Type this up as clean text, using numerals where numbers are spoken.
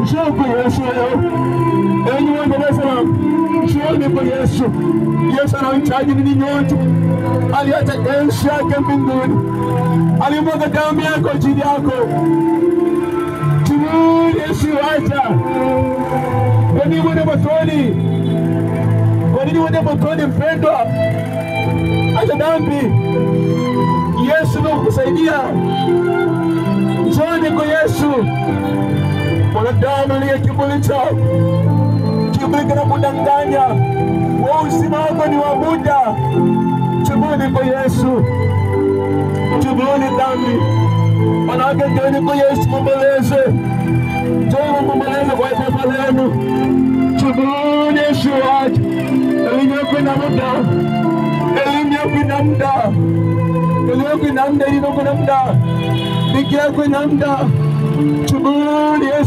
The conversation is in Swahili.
Njoo kwa Yesu leo. Enyi wa Dar es Salaam, njooni kwa Yesu. Yesu anahitaji ninyi nyote. Aliacha enzi yake mbinguni, alimwaga damu yake kwa ajili yako. Tubuni, Yesu acha. Kwa nini uende motoni? Kwa nini uende motoni mpendwa? Acha dhambi. Yesu ndio kukusaidia. Njooni kwa Yesu. Mwanadamu ni kiburi chao. Kiburi kinakudanganya. Wewe uzima wako ni wa muda. Tubuni kwa Yesu. Tubuni dhambi. Wanawake njooni kwa Yesu momboleze. Njooni momboleze kwa taifa lenu. Tubuni, Yesu acha. Elimu yako ina muda. Elimu yako ina muda. Elimu yako ina muda. Elimu yako ina muda. Biki yako ina muda. Tubuni Yesu.